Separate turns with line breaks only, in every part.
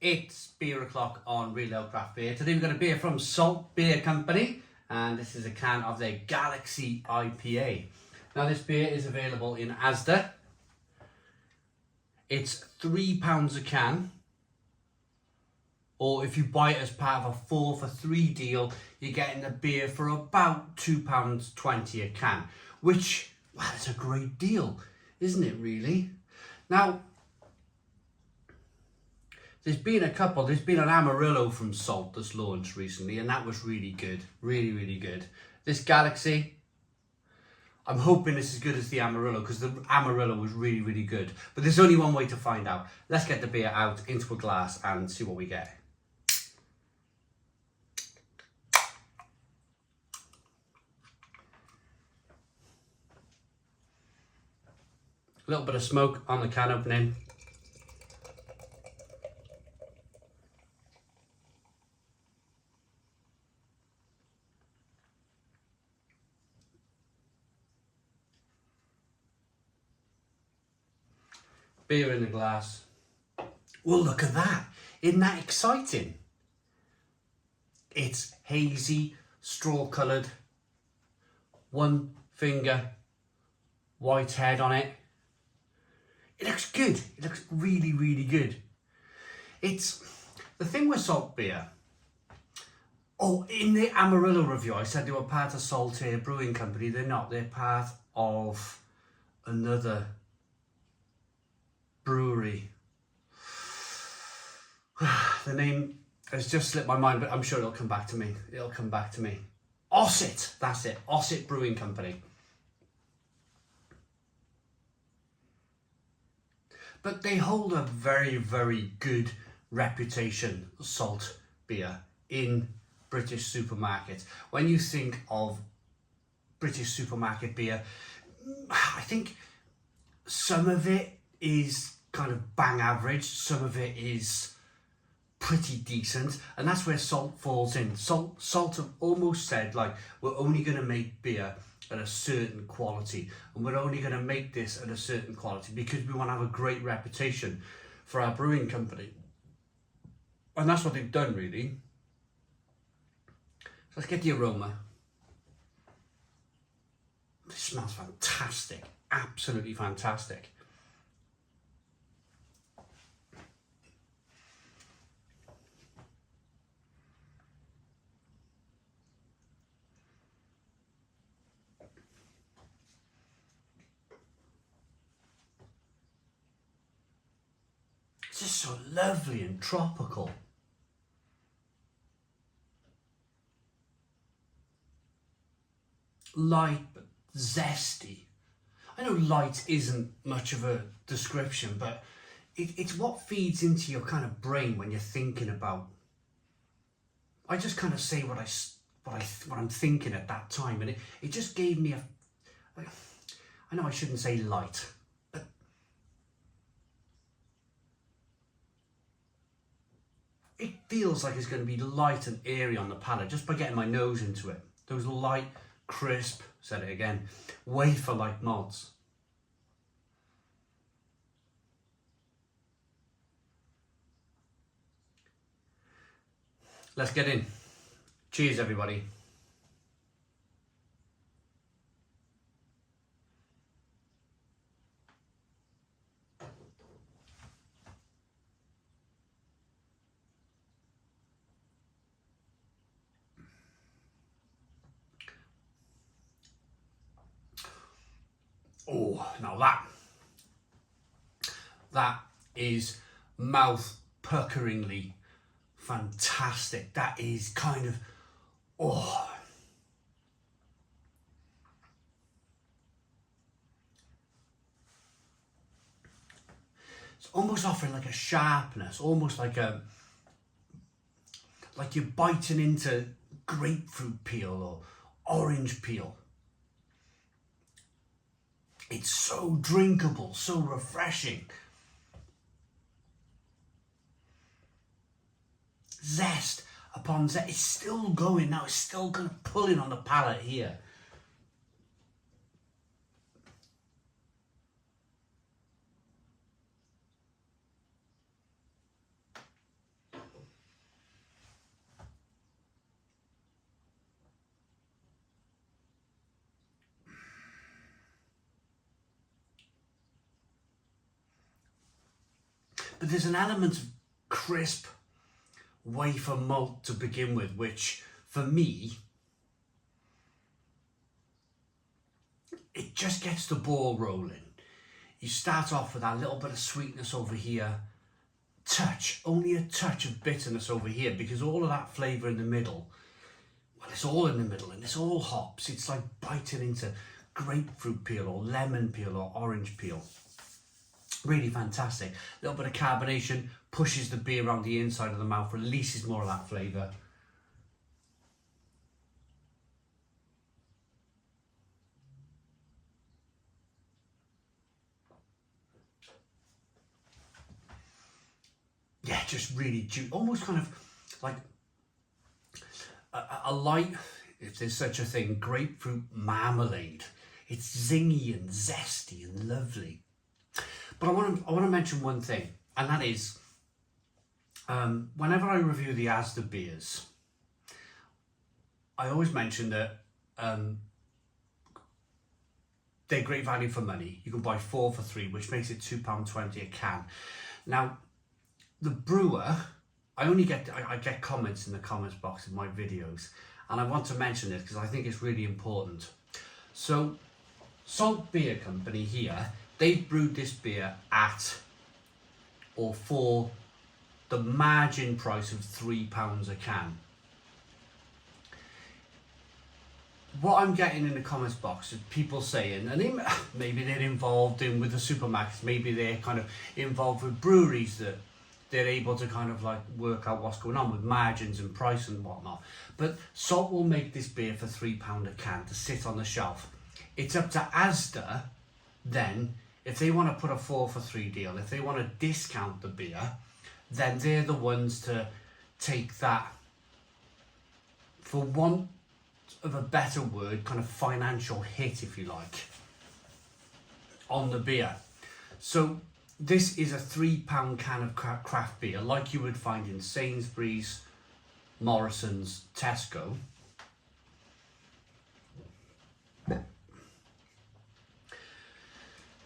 It's beer o'clock on Real Ale Craft Beer. Today we've got a beer from Salt Beer Company, and this is a can of their Galaxy IPA. Now this beer is available in ASDA. It's £3 a can, or if you buy it as part of a 4 for 3 deal, you're getting the beer for about £2.20 a can, which, well, it's a great deal, isn't it really? Now, there's been an Amarillo from Salt that's launched recently, and that was really good, really good. This Galaxy, I'm hoping it's as good as the Amarillo, because the Amarillo was really good. But there's only one way to find out. Let's get the beer out into a glass and see what we get. A little bit of smoke on the can opening. Beer in the glass. Well, look at that. Isn't that exciting? It's hazy, straw coloured, one finger, white head on it. It looks good. It looks really good. It's the thing with Salt beer. Oh, in the Amarillo review, I said they were part of Salt Brewing Company. They're not. They're part of another brewery. The name has just slipped my mind, but I'm sure it'll come back to me. It'll come back to me. Osset, that's it. Osset Brewing Company. But they hold a very good reputation, Salt beer, in British supermarkets. When you think of British supermarket beer, I think some of it is kind of bang average, some of it is pretty decent, and that's where Salt falls in. Salt have almost said, like, we're only going to make beer at a certain quality, and we're only going to make this at a certain quality because we want to have a great reputation for our brewing company. And that's what they've done, really. So let's get the aroma. This smells fantastic, absolutely fantastic. It's just so lovely and tropical. Light but zesty. I know light isn't much of a description, but it's what feeds into your kind of brain when you're thinking about. I just kind of say what I'm thinking at that time, and it just gave me I know I shouldn't say light, but it feels like it's going to be light and airy on the palate just by getting my nose into it. Those light, crisp, said it again, wafer-like malts. Let's get in. Cheers, everybody. Oh, now that is mouth-puckeringly fantastic. That is kind of, oh. It's almost offering like a sharpness, almost like you're biting into grapefruit peel or orange peel. It's so drinkable, so refreshing. Zest upon zest. It's still going now. It's still kind of pulling on the palate here. but there's an element of crisp wafer malt to begin with, which for me, it just gets the ball rolling. You start off with that little bit of sweetness over here, only a touch of bitterness over here, because all of that flavour in the middle, well, it's all in the middle and it's all hops. It's like biting into grapefruit peel or lemon peel or orange peel. Really fantastic. A little bit of carbonation pushes the beer around the inside of the mouth, releases more of that flavour. Yeah, just really almost kind of like a light, if there's such a thing, grapefruit marmalade. It's zingy and zesty and lovely. But I want to mention one thing, and that is, whenever I review the ASDA beers, I always mention that they're great value for money. You can buy 4 for £3, which makes it £2.20 a can. Now, the brewer, I get comments in the comments box of my videos, and I want to mention this because I think it's really important. So, Salt Beer Company here, they've brewed this beer at or for the margin price of £3 a can. What I'm getting in the comments box is people saying, and maybe they're involved with the supermarkets, maybe they're kind of involved with breweries that they're able to kind of like work out what's going on with margins and price and whatnot. But Salt will make this beer for £3 a can to sit on the shelf. It's up to ASDA then, if they want to put a 4 for £3 deal, if they want to discount the beer, then they're the ones to take that, for want of a better word, kind of financial hit, if you like, on the beer. So this is a £3 can of craft beer, like you would find in Sainsbury's, Morrison's, Tesco.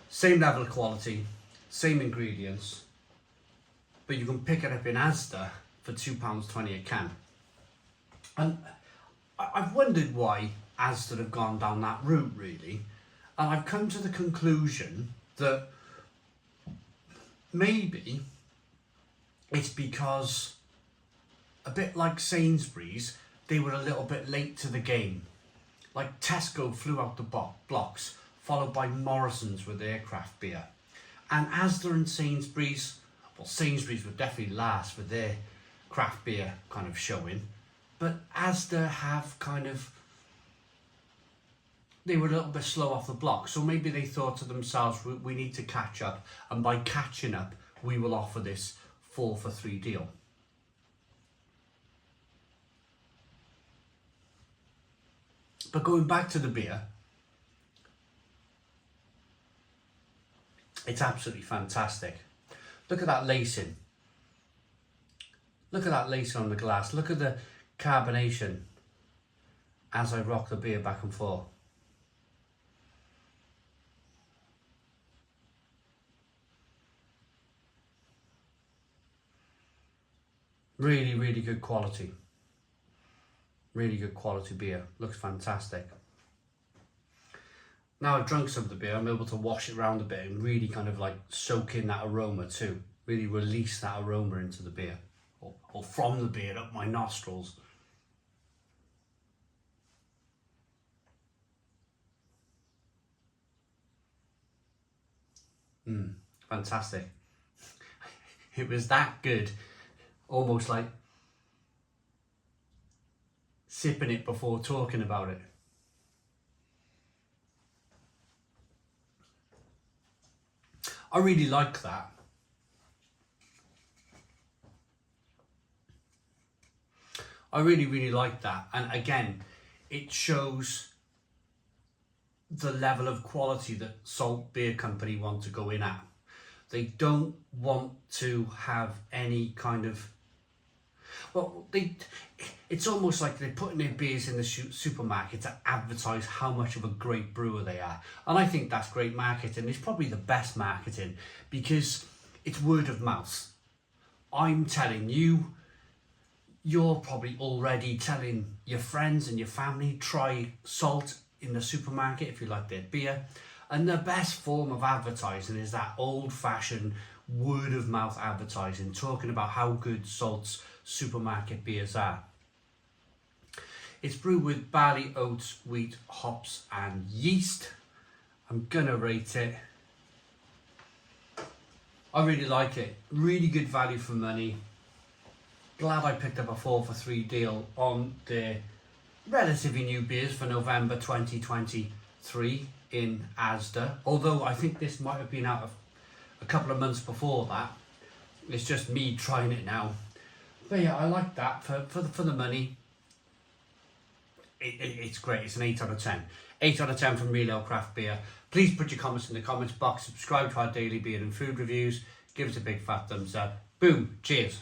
Same level of quality, same ingredients, but you can pick it up in ASDA for £2.20 a can. And I've wondered why ASDA have gone down that route, really, and I've come to the conclusion that maybe it's because, a bit like Sainsbury's, they were a little bit late to the game. Like Tesco flew out the blocks, followed by Morrison's with their craft beer. And ASDA and Sainsbury's, well, Sainsbury's would definitely last with their craft beer kind of showing, but ASDA have kind of, they were a little bit slow off the block, so maybe they thought to themselves, we need to catch up, and by catching up, we will offer this 4 for £3 deal. But going back to the beer, it's absolutely fantastic. Look at that lacing. Look at that lacing on the glass. Look at the carbonation as I rock the beer back and forth. Really, really good quality. Really good quality beer. Looks fantastic. Now I've drunk some of the beer, I'm able to wash it around a bit and really kind of like soak in that aroma too. Really release that aroma into the beer, or from the beer up my nostrils. Fantastic. It was that good, almost like sipping it before talking about it. I really like that. I really, really like that. And again, it shows the level of quality that Salt Beer Company want to go in at. They don't want to have any kind of, well, it's almost like they're putting their beers in the supermarket to advertise how much of a great brewer they are. And I think that's great marketing. It's probably the best marketing, because it's word of mouth. I'm telling you, you're probably already telling your friends and your family, try Salt in the supermarket if you like their beer. And the best form of advertising is that old-fashioned word of mouth advertising, talking about how good Salt's supermarket beers are. It's brewed with barley, oats, wheat, hops and yeast. I'm gonna rate it. I really like it. Really good value for money. Glad I picked up a 4 for 3 deal on the relatively new beers for November 2023 in ASDA. Although I think this might have been out of a couple of months before that. It's just me trying it now. But yeah, I like that for the money. It's great. It's an 8 out of 10. 8 out of 10 from Real Ale Craft Beer. Please put your comments in the comments box. Subscribe to our daily beer and food reviews. Give us a big fat thumbs up. Boom. Cheers.